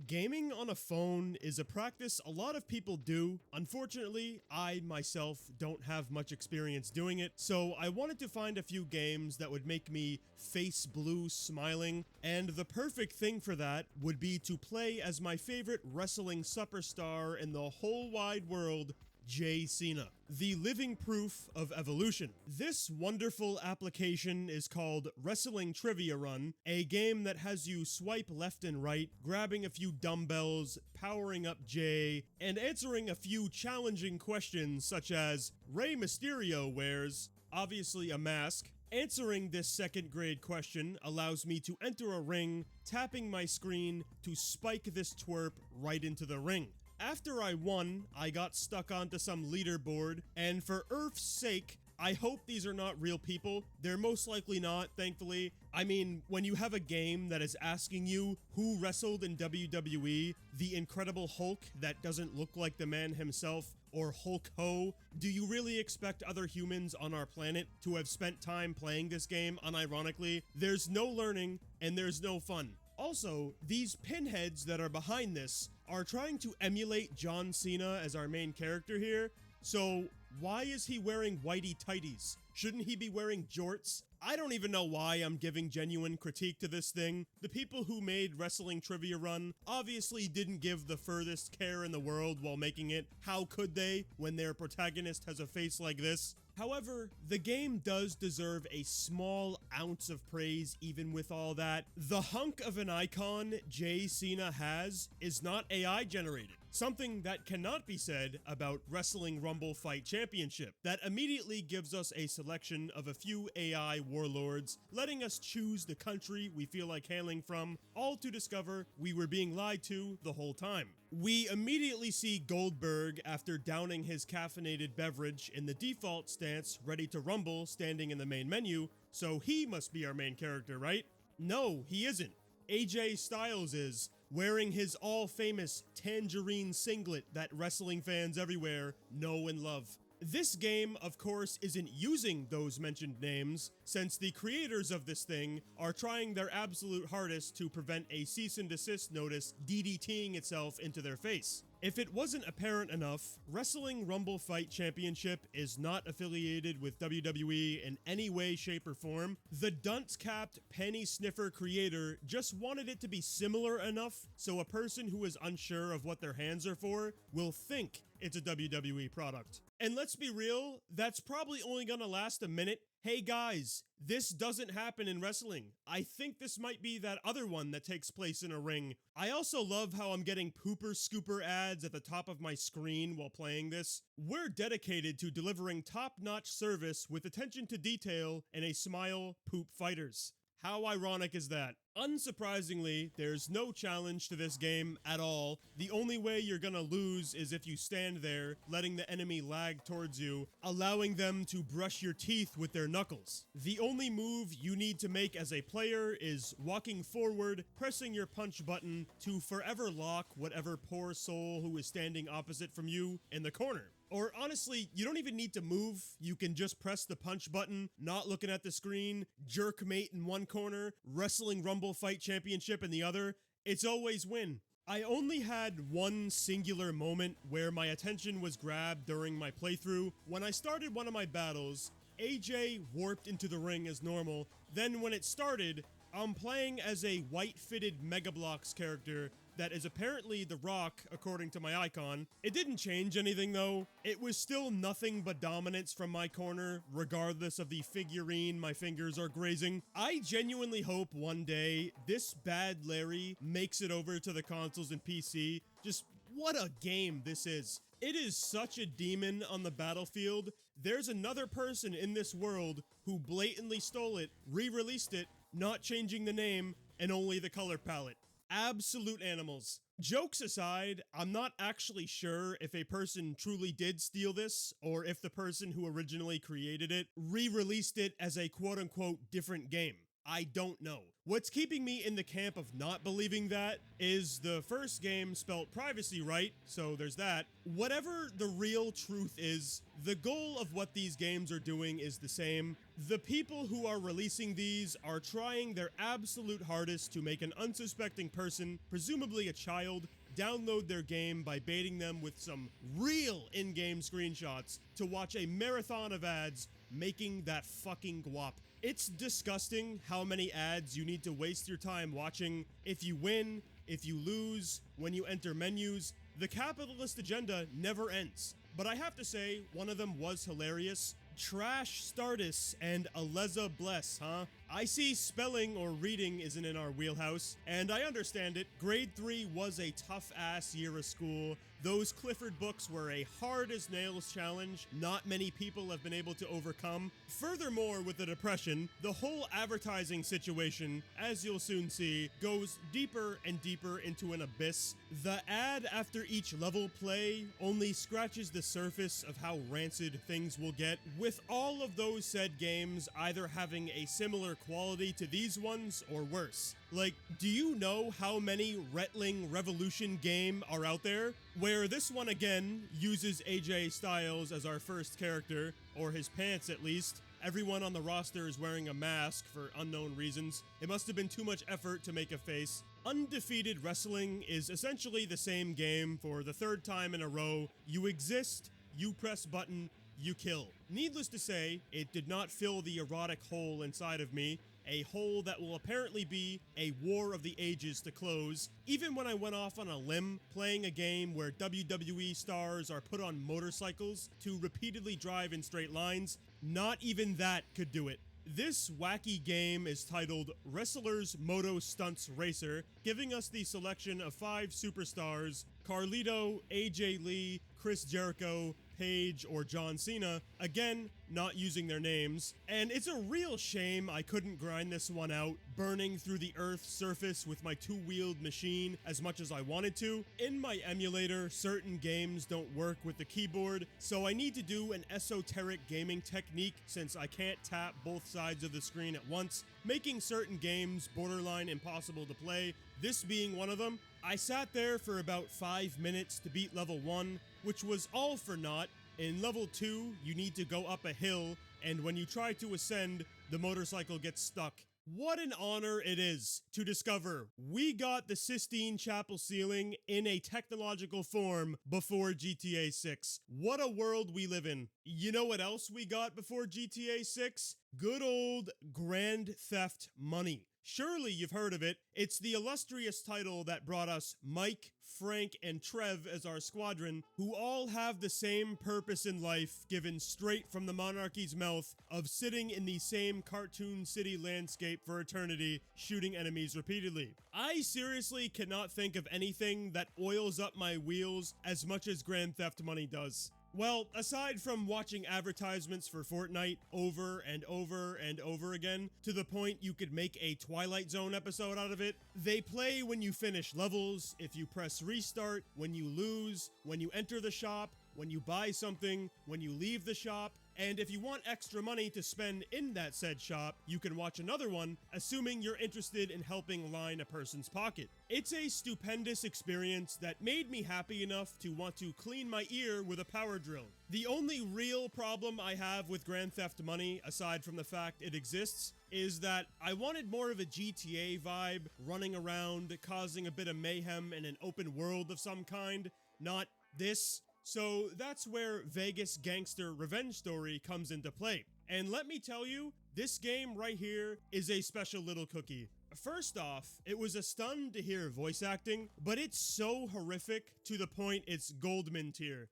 Gaming on a phone is a practice a lot of people do. Unfortunately, I myself don't have much experience doing it, so I wanted to find a few games that would make me face blue smiling, and the perfect thing for that would be to play as my favorite wrestling superstar in the whole wide world, Jay Cena, the living proof of evolution. This wonderful application is called Wrestling Trivia Run, a game that has you swipe left and right, grabbing a few dumbbells, powering up Jay, and answering a few challenging questions such as Rey Mysterio wears, obviously, a mask. Answering this second grade question allows me to enter a ring, tapping my screen to spike this twerp right into the ring. After I won, I got stuck onto some leaderboard, and for Earth's sake, I hope these are not real people. They're most likely not, thankfully. I mean, when you have a game that is asking you who wrestled in WWE, the Incredible Hulk that doesn't look like the man himself, or Hulk Ho, do you really expect other humans on our planet to have spent time playing this game? Unironically, there's no learning and there's no fun. Also, these pinheads that are behind this are trying to emulate John Cena as our main character here, so why is he wearing whitey tighties? Shouldn't he be wearing jorts? I don't even know why I'm giving genuine critique to this thing. The people who made Wrestling Trivia Run obviously didn't give the furthest care in the world while making it. How could they when their protagonist has a face like this? However, the game does deserve a small ounce of praise even with all that. The hunk of an icon Jay Cena has is not AI generated, something that cannot be said about Wrestling Rumble Fight Championship. That immediately gives us a selection of a few AI warlords, letting us choose the country we feel like hailing from, all to discover we were being lied to the whole time. We immediately see Goldberg after downing his caffeinated beverage in the default stance, ready to rumble, standing in the main menu, so he must be our main character, right? No, he isn't. AJ Styles is, wearing his all-famous tangerine singlet that wrestling fans everywhere know and love. This game, of course, isn't using those mentioned names, since the creators of this thing are trying their absolute hardest to prevent a cease and desist notice DDTing itself into their face. If it wasn't apparent enough, Wrestling Rumble Fight Championship is not affiliated with WWE in any way, shape, or form. The dunce-capped penny sniffer creator just wanted it to be similar enough so a person who is unsure of what their hands are for will think it's a WWE product. And let's be real, that's probably only gonna last a minute. Hey guys, this doesn't happen in wrestling. I think this might be that other one that takes place in a ring. I also love how I'm getting pooper scooper ads at the top of my screen while playing this. We're dedicated to delivering top-notch service with attention to detail and a smile, poop fighters. How ironic is that? Unsurprisingly, there's no challenge to this game at all. The only way you're gonna lose is if you stand there, letting the enemy lag towards you, allowing them to brush your teeth with their knuckles. The only move you need to make as a player is walking forward, pressing your punch button to forever lock whatever poor soul who is standing opposite from you in the corner. Or honestly, you don't even need to move. You can just press the punch button, not looking at the screen, jerk mate in one corner, Wrestling Rumble Fight Championship in the other. It's always win. I only had one singular moment where my attention was grabbed during my playthrough. When I started one of my battles, AJ warped into the ring as normal. Then when it started, I'm playing as a white-fitted Mega Bloks character that is apparently The Rock, according to my icon. It didn't change anything though. It was still nothing but dominance from my corner, regardless of the figurine my fingers are grazing. I genuinely hope one day this bad Larry makes it over to the consoles and PC. Just what a game this is. It is such a demon on the battlefield. There's another person in this world who blatantly stole it, re-released it, not changing the name, and only the color palette. Absolute animals. Jokes aside, I'm not actually sure if a person truly did steal this, or if the person who originally created it re-released it as a quote-unquote different game. I don't know. What's keeping me in the camp of not believing that is the first game spelt privacy right, so there's that. Whatever the real truth is, the goal of what these games are doing is the same. The people who are releasing these are trying their absolute hardest to make an unsuspecting person, presumably a child, download their game by baiting them with some real in-game screenshots to watch a marathon of ads making that fucking guap. It's disgusting how many ads you need to waste your time watching if you win, if you lose, when you enter menus. The capitalist agenda never ends. But I have to say, one of them was hilarious. Trash Stardust and Aleza Bless, huh? I see spelling or reading isn't in our wheelhouse, and I understand it. Grade 3 was a tough-ass year of school. Those Clifford books were a hard-as-nails challenge not many people have been able to overcome. Furthermore, with the depression, the whole advertising situation, as you'll soon see, goes deeper and deeper into an abyss. The ad after each level play only scratches the surface of how rancid things will get, with all of those said games either having a similar quality to these ones or worse. Like, do you know how many Retling Revolution game are out there? Where this one again uses AJ Styles as our first character, or his pants at least. Everyone on the roster is wearing a mask for unknown reasons. It must have been too much effort to make a face. Undefeated Wrestling is essentially the same game for the third time in a row. You exist, you press button, you kill. Needless to say, it did not fill the erotic hole inside of me, a hole that will apparently be a war of the ages to close. Even when I went off on a limb playing a game where WWE stars are put on motorcycles to repeatedly drive in straight lines, not even that could do it. This wacky game is titled Wrestlers Moto Stunts Racer, giving us the selection of 5 superstars: Carlito, AJ Lee, Chris Jericho, Paige, or John Cena, again, not using their names. And it's a real shame I couldn't grind this one out, burning through the Earth's surface with my two-wheeled machine as much as I wanted to. In my emulator, certain games don't work with the keyboard, so I need to do an esoteric gaming technique since I can't tap both sides of the screen at once, making certain games borderline impossible to play, this being one of them. I sat there for about 5 minutes to beat level 1, which was all for naught. In level 2, you need to go up a hill, and when you try to ascend, the motorcycle gets stuck. What an honor it is to discover we got the Sistine Chapel ceiling in a technological form before GTA 6. What a world we live in. You know what else we got before GTA 6? Good old Grand Theft Money. Surely you've heard of it. It's the illustrious title that brought us Mike, Frank, and Trev as our squadron, who all have the same purpose in life given straight from the monarchy's mouth of sitting in the same cartoon city landscape for eternity, shooting enemies repeatedly. I seriously cannot think of anything that oils up my wheels as much as Grand Theft Money does. Well, aside from watching advertisements for Fortnite over and over and over again, to the point you could make a Twilight Zone episode out of it, they play when you finish levels, if you press restart, when you lose, when you enter the shop, when you buy something, when you leave the shop, and if you want extra money to spend in that said shop, you can watch another one, assuming you're interested in helping line a person's pocket. It's a stupendous experience that made me happy enough to want to clean my ear with a power drill. The only real problem I have with Grand Theft Money, aside from the fact it exists, is that I wanted more of a GTA vibe, running around, causing a bit of mayhem in an open world of some kind, not this. So that's where Vegas Gangster Revenge Story comes into play. And let me tell you, this game right here is a special little cookie. First off, it was a stun to hear voice acting, but it's so horrific to the point it's Goldman tier.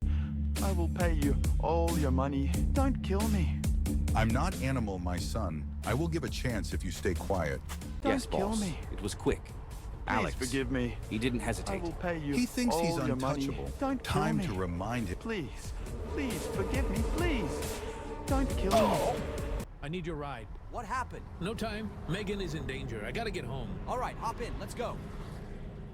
I will pay you all your money. Don't kill me. I'm not Animal, my son. I will give a chance if you stay quiet. Don't kill me. It was quick. Please Alex, forgive me. he didn't I hesitate. will pay you He thinks all he's your money. untouchable. Don't kill Time me. to remind him. Please, please forgive me, please. Don't kill me. I need your ride. What happened? No time. Megan is in danger. I gotta get home. All right, hop in. Let's go.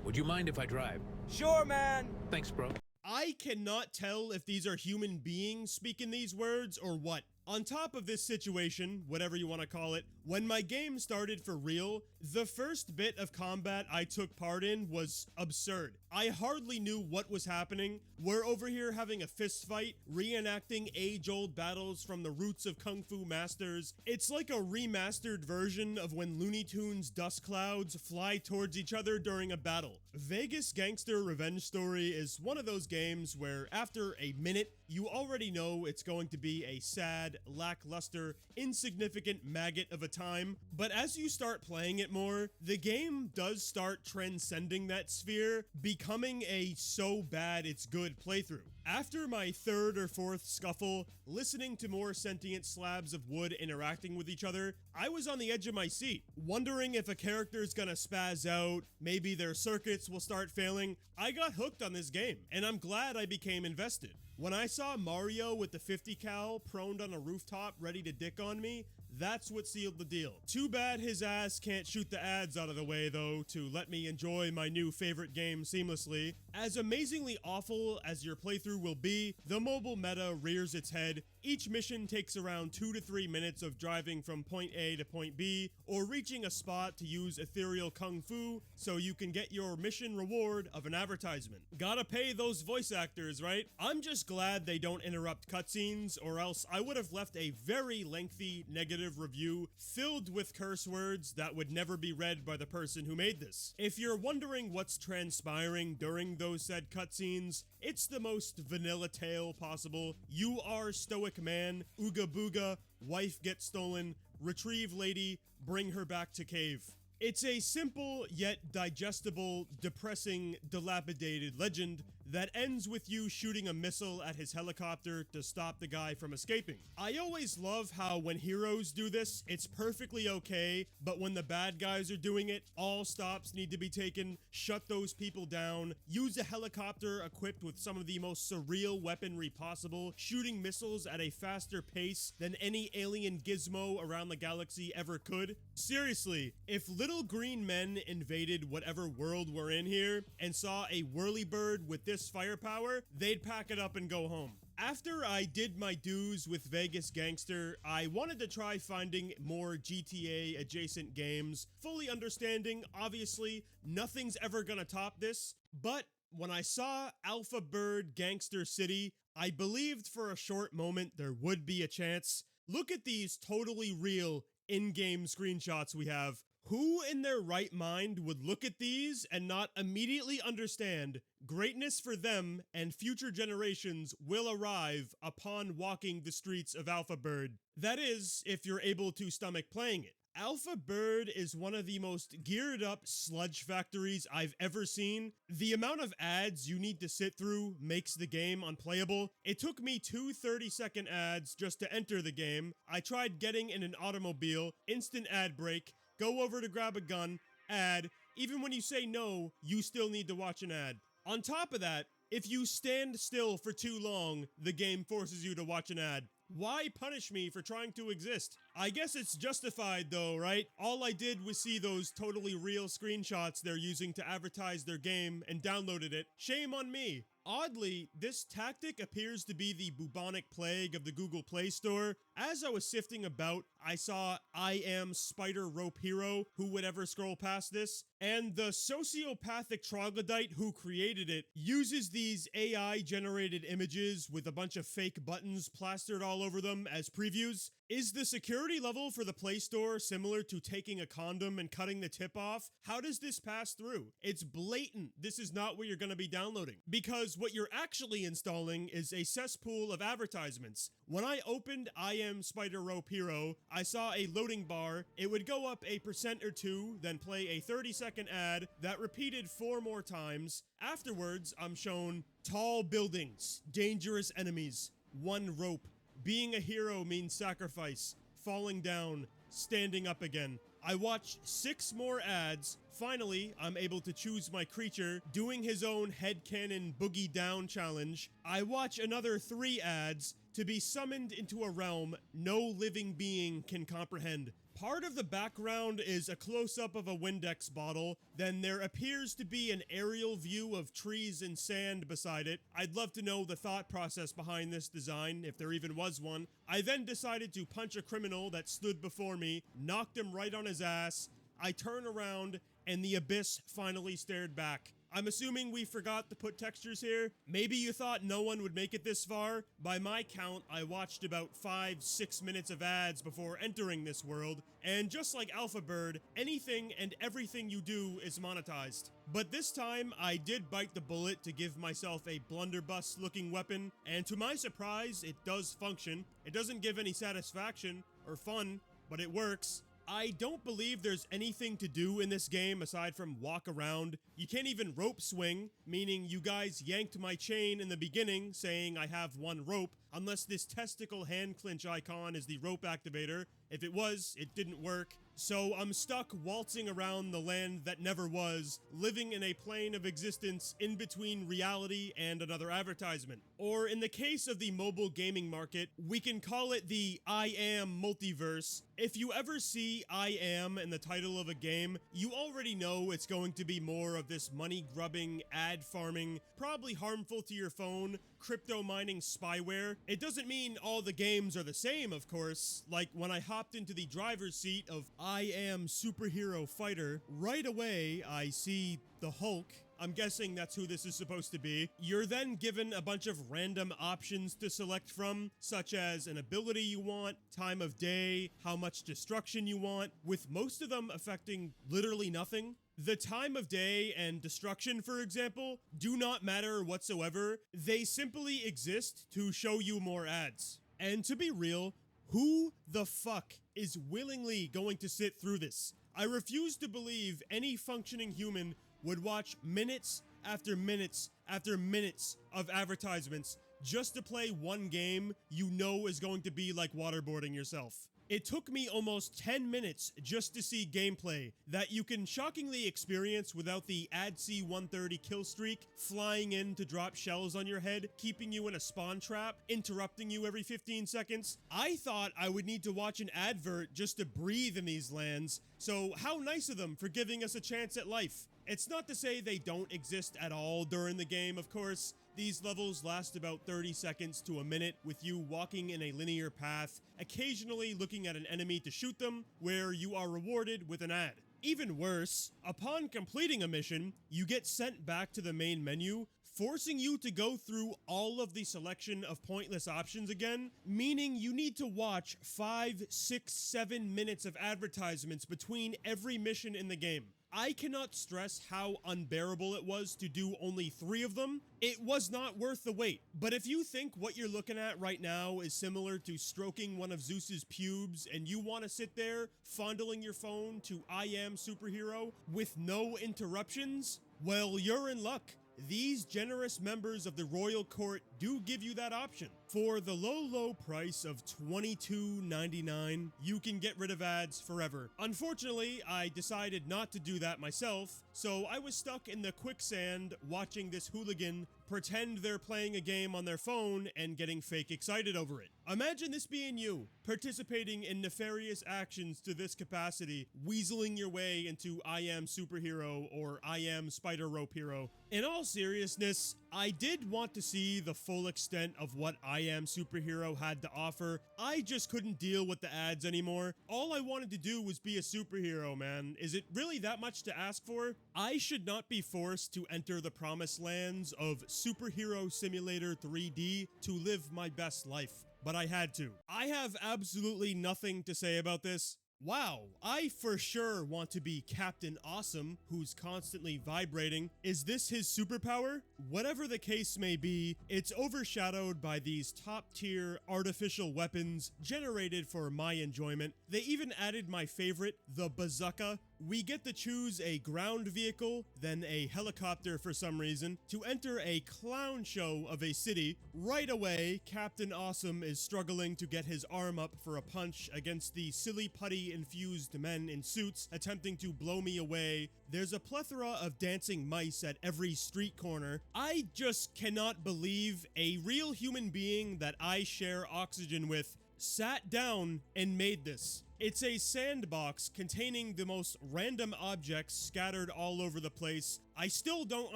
Would you mind if I drive? Sure, man. Thanks, bro. I cannot tell if these are human beings speaking these words or what. On top of this situation, whatever you want to call it, when my game started for real, the first bit of combat I took part in was absurd. I hardly knew what was happening. We're over here having a fist fight, reenacting age-old battles from the roots of Kung Fu masters. It's like a remastered version of when Looney Tunes dust clouds fly towards each other during a battle. Vegas Gangster Revenge Story is one of those games where after a minute, you already know it's going to be a sad, lackluster, insignificant maggot of a time, but as you start playing it more, the game does start transcending that sphere, becoming a so bad it's good playthrough. After my third or fourth scuffle, listening to more sentient slabs of wood interacting with each other, I was on the edge of my seat, wondering if a character's gonna spaz out, maybe their circuits will start failing. I got hooked on this game, and I'm glad I became invested. When I saw Mario with the 50 cal proned on a rooftop ready to dick on me, that's what sealed the deal. Too bad his ass can't shoot the ads out of the way though to let me enjoy my new favorite game seamlessly. As amazingly awful as your playthrough will be, the mobile meta rears its head. Each mission takes around 2 to 3 minutes of driving from point A to point B, or reaching a spot to use ethereal kung fu so you can get your mission reward of an advertisement. Gotta pay those voice actors, right? I'm just glad they don't interrupt cutscenes, or else I would have left a very lengthy negative review filled with curse words that would never be read by the person who made this. If you're wondering what's transpiring during those said cutscenes, it's the most vanilla tale possible. You are stoic man, ooga booga, wife gets stolen, retrieve lady, bring her back to cave. It's a simple yet digestible, depressing, dilapidated legend that ends with you shooting a missile at his helicopter to stop the guy from escaping. I always love how when heroes do this, it's perfectly okay, but when the bad guys are doing it, all stops need to be taken, shut those people down, use a helicopter equipped with some of the most surreal weaponry possible, shooting missiles at a faster pace than any alien gizmo around the galaxy ever could. Seriously, if little green men invaded whatever world we're in here and saw a whirlybird with this firepower, they'd pack it up and go home. After I did my dues with Vegas Gangster, I wanted to try finding more GTA adjacent games, fully understanding, obviously, nothing's ever gonna top this, but when I saw Alpha Bird Gangster City, I believed for a short moment there would be a chance. Look at these totally real in-game screenshots we have. Who in their right mind would look at these and not immediately understand greatness for them and future generations will arrive upon walking the streets of Alpha Bird? That is, if you're able to stomach playing it. Alpha Bird is one of the most geared up sludge factories I've ever seen. The amount of ads you need to sit through makes the game unplayable. It took me 2 30-second ads just to enter the game. I tried getting in an automobile, instant ad break, go over to grab a gun, ad. Even when you say no, you still need to watch an ad. On top of that, if you stand still for too long, the game forces you to watch an ad. Why punish me for trying to exist? I guess it's justified though, right? All I did was see those totally real screenshots they're using to advertise their game and downloaded it. Shame on me. Oddly, this tactic appears to be the bubonic plague of the Google Play Store. As I was sifting about, I saw I Am Spider Rope Hero, who would ever scroll past this, and the sociopathic troglodyte who created it uses these AI-generated images with a bunch of fake buttons plastered all over them as previews. Is the security level for the Play Store similar to taking a condom and cutting the tip off? How does this pass through? It's blatant. This is not what you're going to be downloading. Because what you're actually installing is a cesspool of advertisements. When I opened I Am Spider Rope Hero, I saw a loading bar. It would go up 1% or 2%, then play a 30-second ad that repeated 4 more times. Afterwards, I'm shown tall buildings, dangerous enemies, 1 rope. Being a hero means sacrifice, falling down, standing up again. I watched 6 more ads. Finally, I'm able to choose my creature, doing his own headcanon boogie down challenge. I watch another 3 ads to be summoned into a realm no living being can comprehend. Part of the background is a close-up of a Windex bottle, then there appears to be an aerial view of trees and sand beside it. I'd love to know the thought process behind this design, if there even was one. I then decided to punch a criminal that stood before me, knocked him right on his ass. I turn around, and the abyss finally stared back. I'm assuming we forgot to put textures here. Maybe you thought no one would make it this far. By my count, I watched about 5-6 minutes of ads before entering this world, and just like Alpha Bird, anything and everything you do is monetized. But this time, I did bite the bullet to give myself a blunderbuss-looking weapon, and to my surprise, it does function. It doesn't give any satisfaction or fun, but it works. I don't believe there's anything to do in this game aside from walk around. You can't even rope swing, meaning you guys yanked my chain in the beginning saying I have one rope, unless this testicle hand clinch icon is the rope activator. If it was, it didn't work. So I'm stuck waltzing around the land that never was, living in a plane of existence in between reality and another advertisement. Or in the case of the mobile gaming market, we can call it the I Am multiverse. If you ever see I Am in the title of a game, you already know it's going to be more of this money-grubbing, ad farming, probably harmful to your phone, crypto mining spyware. It doesn't mean all the games are the same, of course. Like when I hopped into the driver's seat of I Am Superhero Fighter, right away I see the Hulk. I'm guessing that's who this is supposed to be. You're then given a bunch of random options to select from, such as an ability you want, time of day, how much destruction you want, with most of them affecting literally nothing. The time of day and destruction, for example, do not matter whatsoever. They simply exist to show you more ads. And to be real, who the fuck is willingly going to sit through this? I refuse to believe any functioning human would watch minutes after minutes after minutes of advertisements just to play one game you know is going to be like waterboarding yourself. It took me almost 10 minutes just to see gameplay that you can shockingly experience without the ADC 130 kill streak, flying in to drop shells on your head, keeping you in a spawn trap, interrupting you every 15 seconds. I thought I would need to watch an advert just to breathe in these lands, so how nice of them for giving us a chance at life. It's not to say they don't exist at all during the game, of course. These levels last about 30 seconds to a minute, with you walking in a linear path, occasionally looking at an enemy to shoot them, where you are rewarded with an ad. Even worse, upon completing a mission, you get sent back to the main menu, forcing you to go through all of the selection of pointless options again, meaning you need to watch 5, 6, 7 minutes of advertisements between every mission in the game. I cannot stress how unbearable it was to do only 3 of them. It was not worth the wait. But if you think what you're looking at right now is similar to stroking one of Zeus's pubes and you want to sit there fondling your phone to I Am Superhero with no interruptions, well, you're in luck. These generous members of the royal court do give you that option. For the low price of $22.99, you can get rid of ads forever. Unfortunately, I decided not to do that myself, so I was stuck in the quicksand watching this hooligan pretend they're playing a game on their phone and getting fake excited over it. Imagine this being you, participating in nefarious actions to this capacity, weaseling your way into I Am Superhero or I Am Spider Rope Hero. In all seriousness, I did want to see the full extent of what I Am Superhero had to offer. I just couldn't deal with the ads anymore. All I wanted to do was be a superhero, man. Is it really that much to ask for? I should not be forced to enter the promised lands of Superhero Simulator 3D to live my best life, but I had to. I have absolutely nothing to say about this. Wow, I for sure want to be Captain Awesome, who's constantly vibrating. Is this his superpower? Whatever the case may be, it's overshadowed by these top-tier artificial weapons generated for my enjoyment. They even added my favorite, the bazooka. We get to choose a ground vehicle, then a helicopter for some reason, to enter a clown show of a city. Right away, Captain Awesome is struggling to get his arm up for a punch against the silly putty-infused men in suits attempting to blow me away. There's a plethora of dancing mice at every street corner. I just cannot believe a real human being that I share oxygen with sat down and made this. It's a sandbox containing the most random objects scattered all over the place. I still don't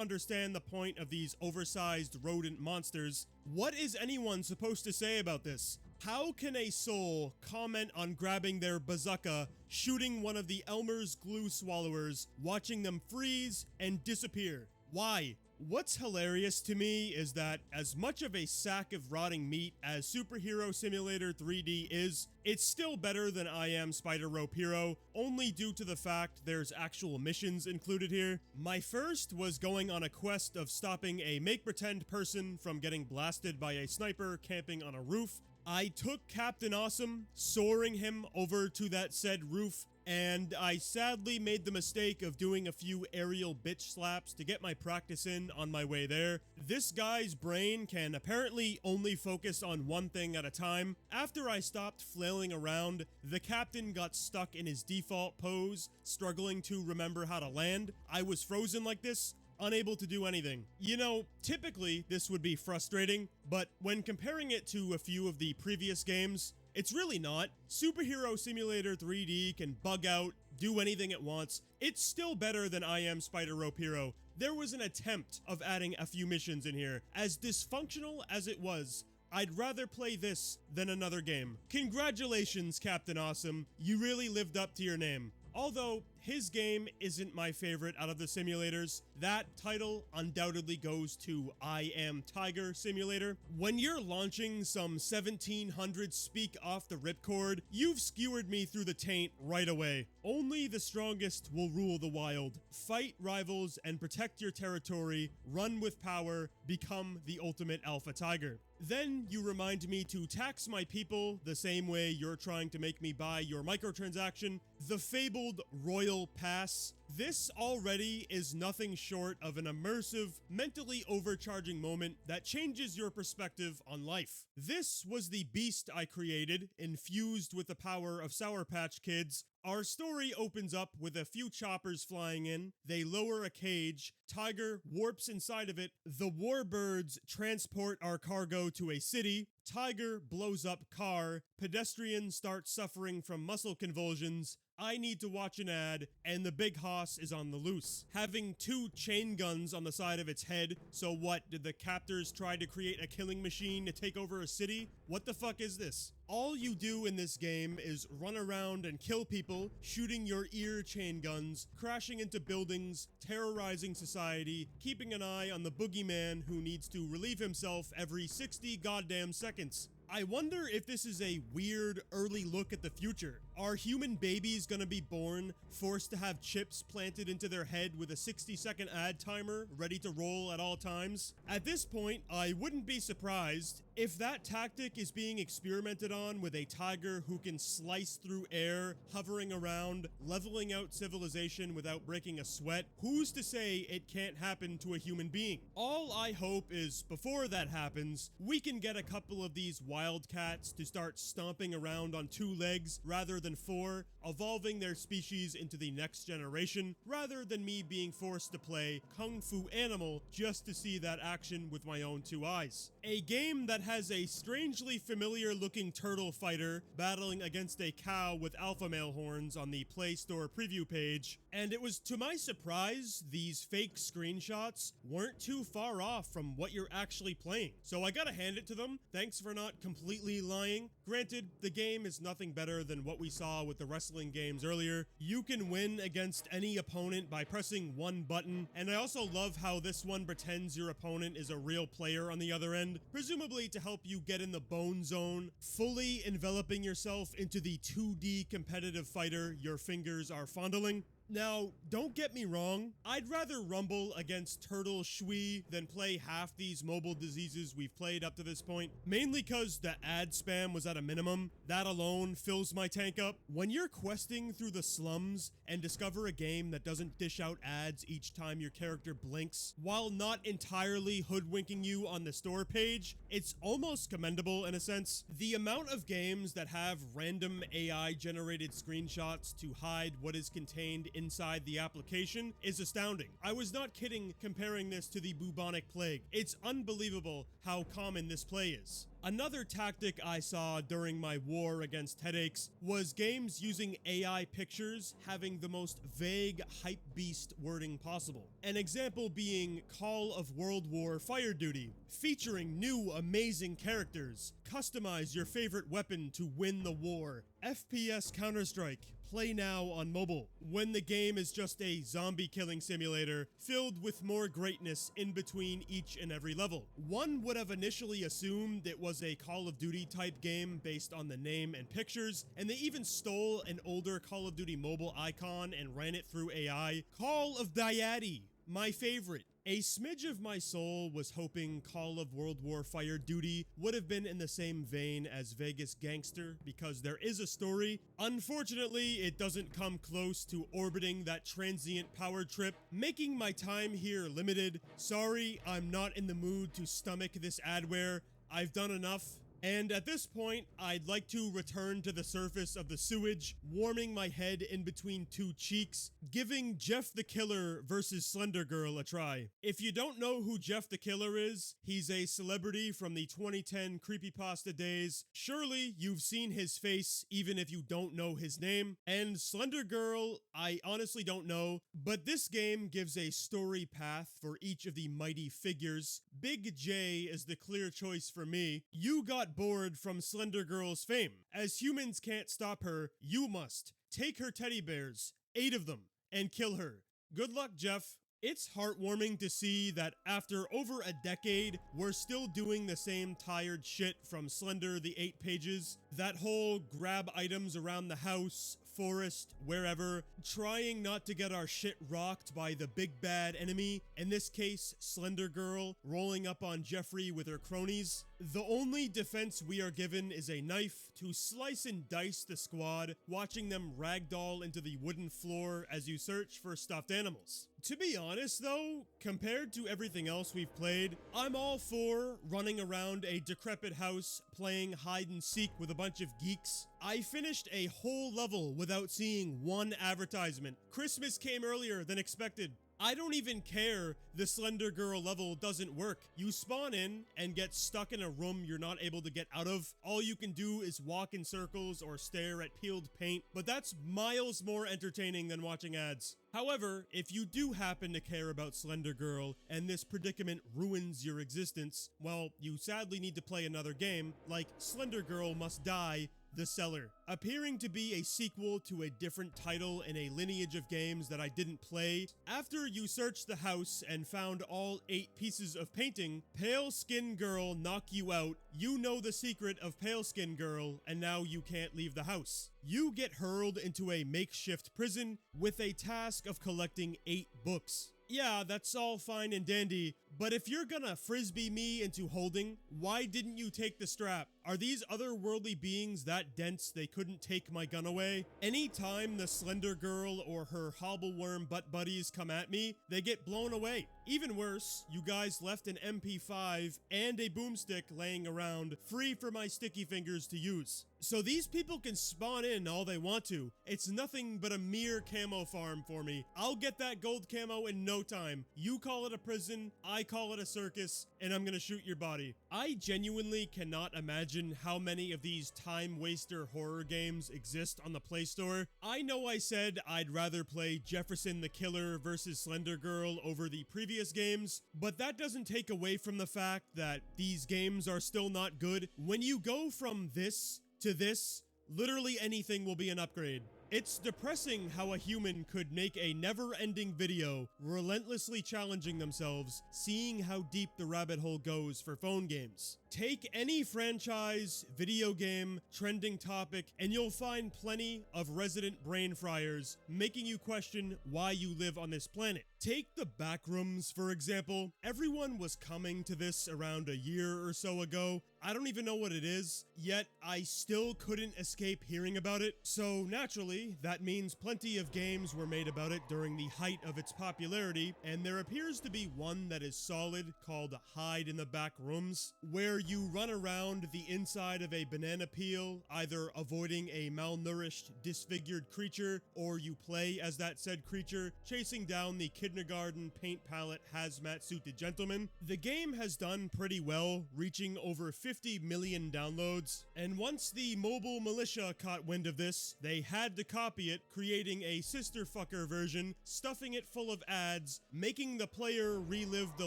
understand the point of these oversized rodent monsters. What is anyone supposed to say about this? How can a soul comment on grabbing their bazooka, shooting one of the Elmer's glue swallowers, watching them freeze and disappear? Why? What's hilarious to me is that as much of a sack of rotting meat as Superhero Simulator 3D is, it's still better than I Am Spider-Rope Hero, only due to the fact there's actual missions included here. My first was going on a quest of stopping a make-pretend person from getting blasted by a sniper camping on a roof. I took Captain Awesome, soaring him over to that said roof, and I sadly made the mistake of doing a few aerial bitch slaps to get my practice in on my way there. This guy's brain can apparently only focus on one thing at a time. After I stopped flailing around, the captain got stuck in his default pose, struggling to remember how to land. I was frozen like this, unable to do anything. You know, typically this would be frustrating, but when comparing it to a few of the previous games, it's really not. Superhero Simulator 3D can bug out, do anything it wants. It's still better than I Am Spider-Rope Hero. There was an attempt of adding a few missions in here. As dysfunctional as it was, I'd rather play this than another game. Congratulations, Captain Awesome. You really lived up to your name. Although, his game isn't my favorite out of the simulators. That title undoubtedly goes to I Am Tiger Simulator. When you're launching some 1700 speak off the ripcord, you've skewered me through the taint right away. Only the strongest will rule the wild. Fight rivals and protect your territory, run with power, become the ultimate alpha tiger. Then you remind me to tax my people the same way you're trying to make me buy your microtransaction, the fabled Royal Pass. This already is nothing short of an immersive, mentally overcharging moment that changes your perspective on life. This was the beast I created, infused with the power of Sour Patch Kids. Our story opens up with a few choppers flying in. They lower a cage. Tiger warps inside of it. The warbirds transport our cargo to a city. Tiger blows up car. Pedestrians start suffering from muscle convulsions. I need to watch an ad, and the big hoss is on the loose. Having 2 chain guns on the side of its head, so what, did the captors try to create a killing machine to take over a city? What the fuck is this? All you do in this game is run around and kill people, shooting your ear chain guns, crashing into buildings, terrorizing society, keeping an eye on the boogeyman who needs to relieve himself every 60 goddamn seconds. I wonder if this is a weird early look at the future. Are human babies gonna be born, forced to have chips planted into their head with a 60-second ad timer ready to roll at all times? At this point, I wouldn't be surprised if that tactic is being experimented on with a tiger who can slice through air, hovering around, leveling out civilization without breaking a sweat. Who's to say it can't happen to a human being? All I hope is, before that happens, we can get a couple of these wildcats to start stomping around on 2 legs rather than 4, evolving their species into the next generation, rather than me being forced to play Kung Fu Animal just to see that action with my own 2 eyes. A game that has a strangely familiar looking turtle fighter battling against a cow with alpha male horns on the Play Store preview page, and it was to my surprise these fake screenshots weren't too far off from what you're actually playing. So I gotta hand it to them. Thanks for not completely lying. Granted, the game is nothing better than what we saw with the wrestling games earlier. You can win against any opponent by pressing 1 button, and I also love how this one pretends your opponent is a real player on the other end, presumably to help you get in the bone zone, fully enveloping yourself into the 2D competitive fighter your fingers are fondling. Now, don't get me wrong, I'd rather rumble against Turtle Shui than play half these mobile diseases we've played up to this point, mainly cause the ad spam was at a minimum. That alone fills my tank up. When you're questing through the slums and discover a game that doesn't dish out ads each time your character blinks, while not entirely hoodwinking you on the store page, it's almost commendable in a sense. The amount of games that have random AI generated screenshots to hide what is contained inside the application is astounding. I was not kidding comparing this to the bubonic plague. It's unbelievable how common this play is. Another tactic I saw during my war against headaches was games using AI pictures having the most vague hype beast wording possible. An example being Call of World War Fire Duty, featuring new amazing characters. Customize your favorite weapon to win the war. FPS Counter-Strike. Play now on mobile, when the game is just a zombie killing simulator filled with more greatness in between each and every level. One would have initially assumed it was a Call of Duty type game based on the name and pictures, and they even stole an older Call of Duty mobile icon and ran it through AI. Call of Duty, my favorite. A smidge of my soul was hoping Call of World War Fire Duty would have been in the same vein as Vegas Gangster, because there is a story. Unfortunately, it doesn't come close to orbiting that transient power trip, making my time here limited. Sorry, I'm not in the mood to stomach this adware. I've done enough. And at this point, I'd like to return to the surface of the sewage, warming my head in between two cheeks, giving Jeff the Killer versus Slender Girl a try. If you don't know who Jeff the Killer is, he's a celebrity from the 2010 creepypasta days. Surely you've seen his face, even if you don't know his name. And Slender Girl, I honestly don't know, but this game gives a story path for each of the mighty figures. Big J is the clear choice for me. You got bored from Slender Girl's fame. As humans can't stop her, you must. Take her teddy bears, 8 of them, and kill her. Good luck, Jeff. It's heartwarming to see that after over a decade, we're still doing the same tired shit from Slender the 8 pages. That whole grab items around the house, forest, wherever, trying not to get our shit rocked by the big bad enemy, in this case, Slender Girl, rolling up on Jeffrey with her cronies. The only defense we are given is a knife to slice and dice the squad, watching them ragdoll into the wooden floor as you search for stuffed animals. To be honest though, compared to everything else we've played, I'm all for running around a decrepit house playing hide and seek with a bunch of geeks. I finished a whole level without seeing one advertisement. Christmas came earlier than expected. I don't even care the Slender Girl level doesn't work. You spawn in and get stuck in a room you're not able to get out of. All you can do is walk in circles or stare at peeled paint, but that's miles more entertaining than watching ads. However, if you do happen to care about Slender Girl and this predicament ruins your existence, well, you sadly need to play another game like Slender Girl Must Die: The Cellar, appearing to be a sequel to a different title in a lineage of games that I didn't play. After you searched the house and found all 8 pieces of painting, Pale Skin Girl knock you out, you know the secret of Pale Skin Girl, and now you can't leave the house. You get hurled into a makeshift prison with a task of collecting 8 books. Yeah, that's all fine and dandy, but if you're gonna frisbee me into holding, why didn't you take the strap? Are these otherworldly beings that dense they couldn't take my gun away? Anytime the Slender Girl or her hobbleworm butt buddies come at me, they get blown away. Even worse, you guys left an MP5 and a boomstick laying around, free for my sticky fingers to use. So these people can spawn in all they want to. It's nothing but a mere camo farm for me. I'll get that gold camo in no time. You call it a prison, I call it a circus, and I'm gonna shoot your body. I genuinely cannot imagine how many of these time waster horror games exist on the Play Store. I know I said I'd rather play Jefferson the Killer versus Slender Girl over the previous games, but that doesn't take away from the fact that these games are still not good. When you go from this to this, literally anything will be an upgrade. It's depressing how a human could make a never-ending video, relentlessly challenging themselves, seeing how deep the rabbit hole goes for phone games. Take any franchise, video game, trending topic, and you'll find plenty of resident brain fryers making you question why you live on this planet. Take the Backrooms, for example. Everyone was coming to this around a year or so ago. I don't even know what it is, yet I still couldn't escape hearing about it. So naturally, that means plenty of games were made about it during the height of its popularity, and there appears to be one that is solid called Hide in the Backrooms, where you run around the inside of a banana peel, either avoiding a malnourished, disfigured creature, or you play as that said creature, chasing down the kindergarten paint palette hazmat suited gentleman. The game has done pretty well, reaching over 50 million downloads, and once the mobile militia caught wind of this, they had to copy it, creating a sister fucker version, stuffing it full of ads, making the player relive the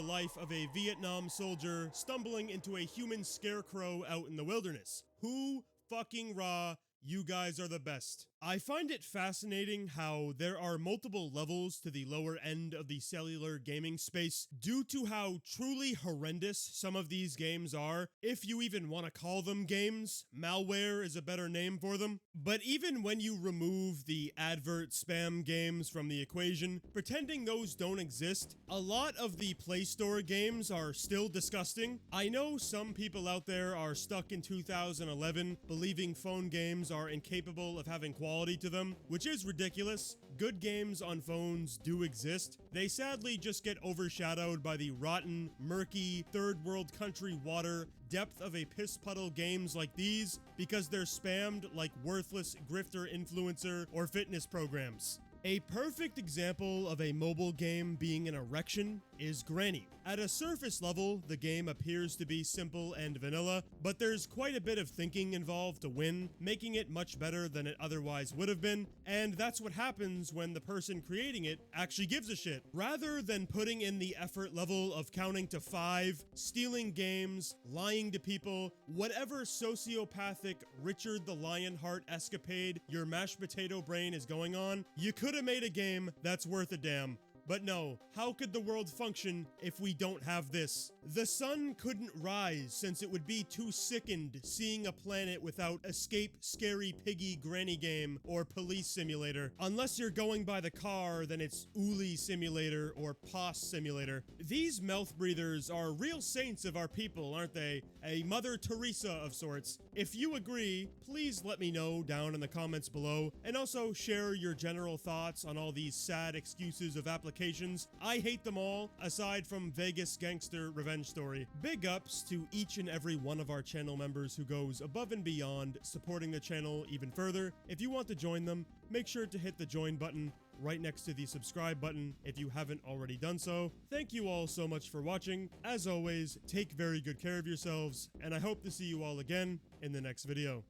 life of a Vietnam soldier stumbling into a human scarecrow out in the wilderness. Who fucking raw? You guys are the best. I find it fascinating how there are multiple levels to the lower end of the cellular gaming space due to how truly horrendous some of these games are, if you even want to call them games. Malware is a better name for them. But even when you remove the advert spam games from the equation, pretending those don't exist, a lot of the Play Store games are still disgusting. I know some people out there are stuck in 2011 believing phone games are incapable of having quality to them, which is ridiculous. Good games on phones do exist. They sadly just get overshadowed by the rotten, murky, third world country water depth of a piss puddle games like these because they're spammed like worthless grifter influencer or fitness programs. A perfect example of a mobile game being an erection is Granny. At a surface level, the game appears to be simple and vanilla, but there's quite a bit of thinking involved to win, making it much better than it otherwise would have been, and that's what happens when the person creating it actually gives a shit. Rather than putting in the effort level of counting to 5, stealing games, lying to people, whatever sociopathic Richard the Lionheart escapade your mashed potato brain is going on, you could have made a game that's worth a damn. But no, how could the world function if we don't have this? The sun couldn't rise since it would be too sickened seeing a planet without Escape Scary Piggy Granny Game or Police Simulator. Unless you're going by the car, then it's Uli Simulator or Pos Simulator. These mouth breathers are real saints of our people, aren't they? A Mother Teresa of sorts. If you agree, please let me know down in the comments below, and also share your general thoughts on all these sad excuses of applications. I hate them all, aside from Vegas Gangster Revenge Story. Big ups to each and every one of our channel members who goes above and beyond supporting the channel even further. If you want to join them, make sure to hit the join button right next to the subscribe button if you haven't already done so. Thank you all so much for watching. As always, take very good care of yourselves, and I hope to see you all again in the next video.